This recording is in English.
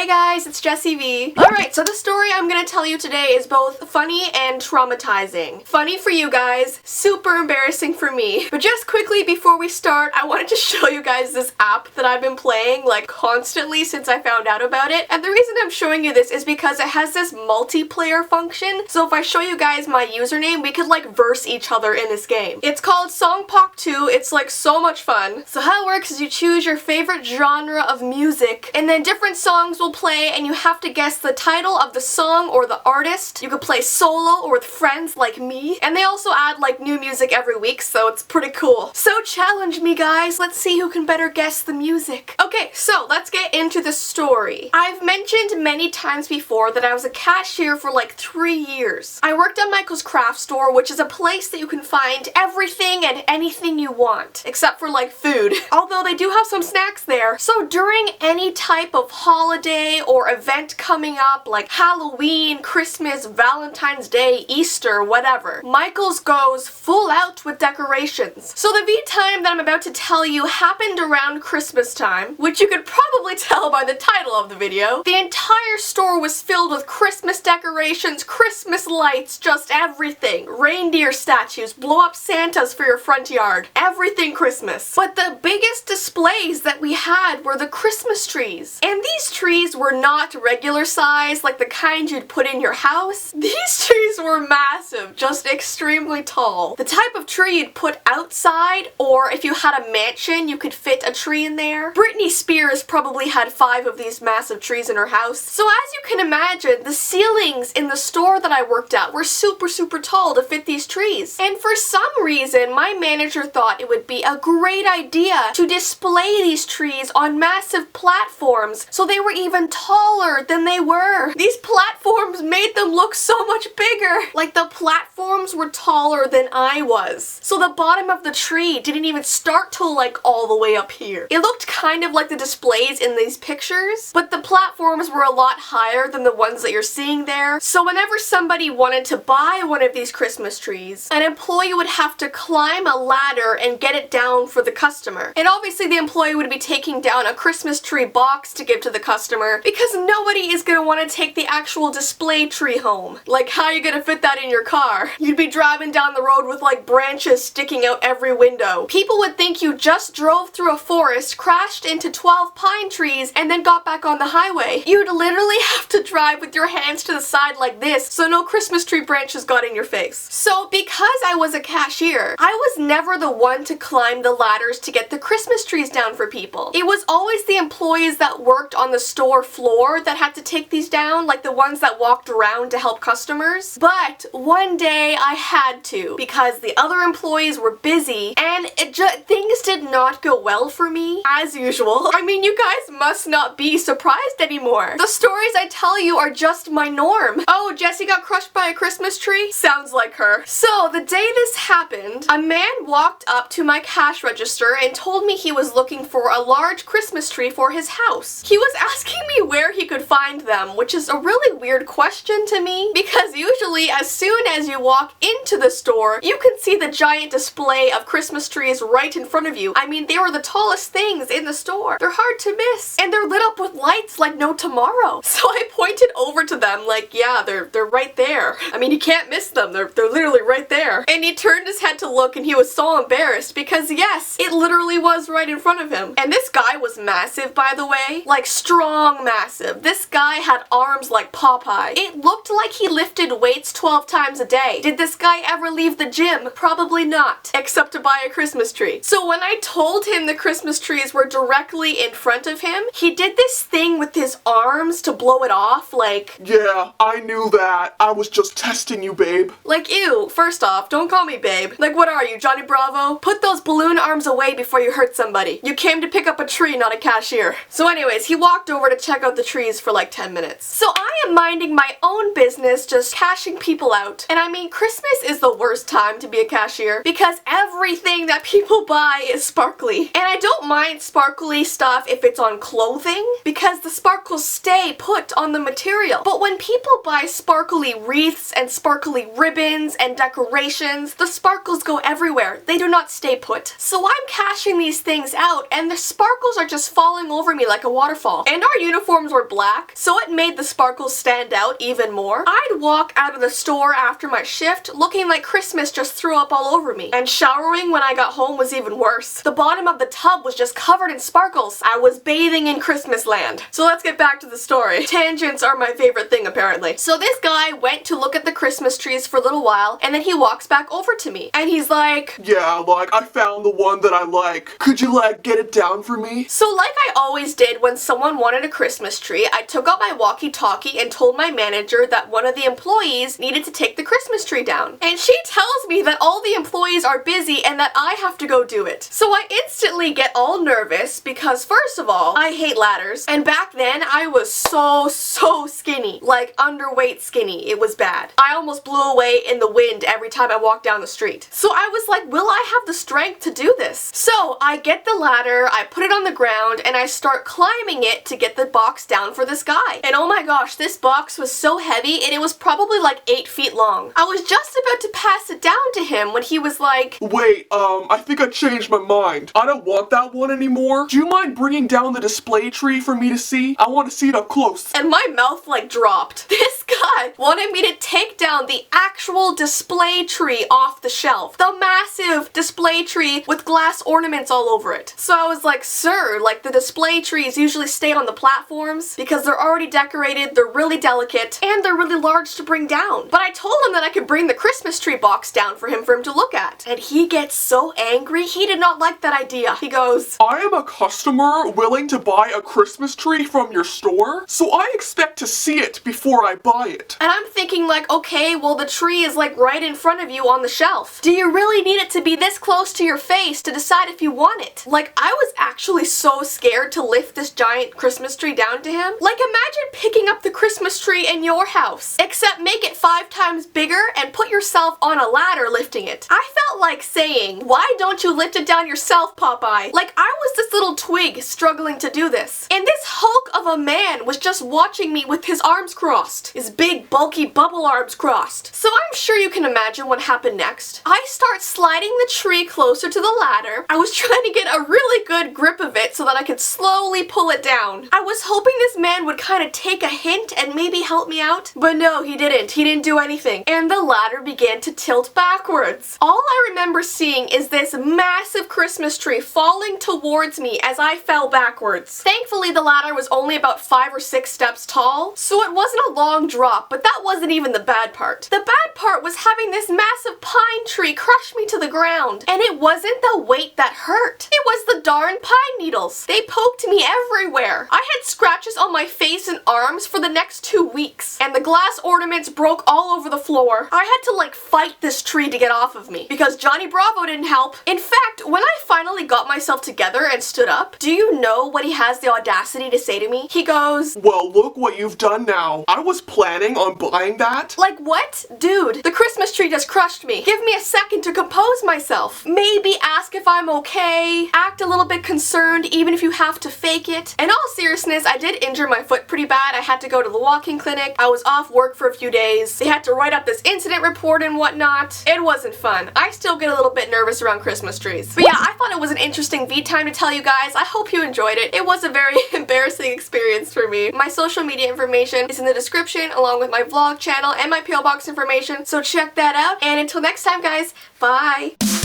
Hey guys, it's Jessii V. Alright, so the story I'm gonna tell you today is both funny and traumatizing. Funny for you guys, super embarrassing for me. But just quickly before we start, I wanted to show you guys this app that I've been playing like constantly since I found out about it. And the reason I'm showing you this is because it has this multiplayer function. So if I show you guys my username, we could like verse each other in this game. It's called Songpok 2. It's like so much fun. So how it works is you choose your favorite genre of music and then different songs will play and you have to guess the title of the song or the artist. You could play solo or with friends like me. And they also add like new music every week, so it's pretty cool. So challenge me guys, let's see who can better guess the music. Okay, so let's get into the story. I've mentioned many times before that I was a cashier for like 3 years. I worked at Michael's craft store, which is a place that you can find everything and anything you want, except for like food. Although they do have some snacks there. So during any type of holiday or event coming up like Halloween, Christmas, Valentine's Day, Easter, whatever, Michael's goes full out with decorations. So the veetime that I'm about to tell you happened around Christmas time, which you could probably tell by the title of the video. The entire store was filled with Christmas decorations, Christmas lights, just everything. Reindeer statues, blow up Santas for your front yard. Everything Christmas. But the biggest displays that we had were the Christmas trees. And these trees were not regular size, like the kind you'd put in your house. These trees were massive, just extremely tall. The type of tree you'd put outside, or if you had a mansion, you could fit a tree in there. Britney Spears probably had 5 of these massive trees in her house. So as you can imagine, the ceilings in the store that I worked at were super tall to fit these trees. And for some reason, my manager thought it would be a great idea to display these trees on massive platforms so they were even taller than they were. These platforms made them look so much bigger. Like the platforms were taller than I was. So the bottom of the tree didn't even start till like all the way up here. It looked kind of like the displays in these pictures, but the platforms were a lot higher than the ones that you're seeing there. So whenever somebody wanted to buy one of these Christmas trees, an employee would have to climb a ladder and get it down for the customer. And obviously the employee would be taking down a Christmas tree box to give to the customer because nobody is going to want to take the actual display tree home. Like, how are you going to fit that in your car? You'd be driving down the road with like branches sticking out every window. People would think you just drove through a forest, crashed into 12 pine trees, and then got back on the highway. You'd literally have to drive with your hands to the side like this so no Christmas tree branches got in your face. So because I was a cashier, I was never the one to climb the ladders to get the Christmas trees down for people. It was always the employees that worked on the store floor that had to take these down, like the ones that walked around to help customers. But one day I had to because the other employees were busy and things did not go well for me as usual. I mean, you guys must not be surprised anymore. The stories I tell you are just my norm. Oh, Jessii got crushed by a Christmas tree? Sounds like her. So the day this happened, a man walked up to my cash register and told me he was looking for a large Christmas tree for his house. He was asking me where he could find them, which is a really weird question to me because usually as soon as you walk into the store, you can see the giant display of Christmas trees right in front of you. I mean, they were the tallest things in the store. They're hard to miss and they're lit up with lights like no tomorrow. So I pointed over to them like, yeah, they're right there. I mean, you can't miss them. They're literally right there. And he turned his head to look and he was so embarrassed because yes, it literally was right in front of him. And this guy was massive, by the way. Like strong massive. This guy had arms like Popeye. It looked like he lifted weights 12 times a day. Did this guy ever leave the gym? Probably not. Except to buy a Christmas tree. So when I told him the Christmas trees were directly in front of him, he did this thing with his arms to blow it off, like, yeah, I knew that. I was just testing you, babe. Like, ew, first off, don't call me babe. Like, what are you, Johnny Bravo? Put those balloon arms away before you hurt somebody. You came to pick up a tree, not a cashier. So anyways, he walked over to check out the trees for like 10 minutes. So I am minding my own business, just cashing people out. And I mean, Christmas is the worst time to be a cashier because everything that people buy is sparkly. And I don't mind sparkly stuff if it's on clothing because the sparkles stay put on the material. But when people buy sparkly wreaths and sparkly ribbons and decorations, the sparkles go everywhere. They do not stay put. So I'm cashing these things out and the sparkles are just falling over me like a waterfall. And our uniforms were black, so it made the sparkles stand out even more. I'd walk out of the store after my shift looking like Christmas just threw up all over me. And showering when I got home was even worse. The bottom of the tub was just covered in sparkles. I was bathing in Christmas land. So let's get back to the story. Tangents are my favorite thing apparently. So this guy went to look at the Christmas trees for a little while and then he walks back over to me and he's like, yeah, like, I found the one that I like. Could you, like, get it down for me? So like I always did when someone wanted a Christmas tree, I took out my walkie-talkie and told my manager that one of the employees needed to take the Christmas tree down. And she tells me that all the employees are busy and that I have to go do it. So I instantly get all nervous because first of all, I hate ladders. And back then I was so skinny. Like underweight skinny. It was bad. I almost blew away in the wind every time I walked down the street. So I was like, will I have the strength to do this? So I get the ladder, I put it on the ground, and I start climbing it to get the box down for this guy. And oh my gosh, this box was so heavy and it was probably like 8 feet long. I was just about to pass it down to him when he was like, wait, I think I changed my mind. I don't want that one anymore. Do you mind bringing down the display tree for me to see? I want to see it up close. And my mouth like dropped. This guy wanted me to take down the actual display tree off the shelf. The massive display tree with glass ornaments all over it. So I was like, sir, like the display trees usually stay on the platforms because they're already decorated, they're really delicate, and they're really large to bring down. But I told him that I could bring the Christmas tree box down for him to look at. And he gets so angry, he did not like that idea. He goes, I am a customer willing to buy a Christmas tree from your store, so I expect to see it before I buy it. and I'm thinking like, okay, well the tree is like right in front of you on the shelf. Do you really need it to be this close to your face to decide if you want it? Like I was actually so scared to lift this giant Christmas tree down to him. Like imagine picking up the Christmas tree in your house, except make it 5 times bigger and put yourself on a ladder lifting it. I felt like saying, why don't you lift it down yourself, Popeye? Like I was this little twig struggling to do this. And this hulk of a man was just watching me with his arms crossed. His big bulky bubble arms crossed. So I'm sure you can imagine what happened next. I start sliding the tree closer to the ladder. I was trying to get a really good grip of it so that I could slowly pull it down. I was hoping this man would kind of take a hint and maybe help me out, but no, he didn't. He didn't do anything. And the ladder began to tilt backwards. All I remember seeing is this massive Christmas tree falling towards me as I fell backwards. Thankfully, the ladder was only about 5 or 6 steps tall, so it wasn't a long drop, but that wasn't even the bad part. The bad part was having this massive pine tree crush me to the ground. And it wasn't the weight that hurt. It was the darn pine needles. They poked me everywhere. I had scratches on my face and arms for the next 2 weeks. And the glass ornaments broke all over the floor. I had to like fight this tree to get off of me because Johnny Bravo didn't help. In fact, when I finally got myself together and stood up, do you know what he has the audacity to say to me? He goes, well, look what you've done now. I was planning on buying that. Like what? Dude, the Christmas tree just crushed me. Give me a second to compose myself. Maybe ask if I'm okay. Act a little bit concerned even if you have to fake it. In all seriousness, I did injure my foot pretty bad. I had to go to the walking clinic. I was off work for a few days. They had to write up this incident report and whatnot. It wasn't fun. I still get a little bit nervous around Christmas trees. But yeah, I thought it was an interesting VTime to tell you guys. I hope you enjoyed it. It was a very embarrassing experience for me. My social media information is in the description along with my vlog channel and my PO box information, so check that out. And until next time guys, bye!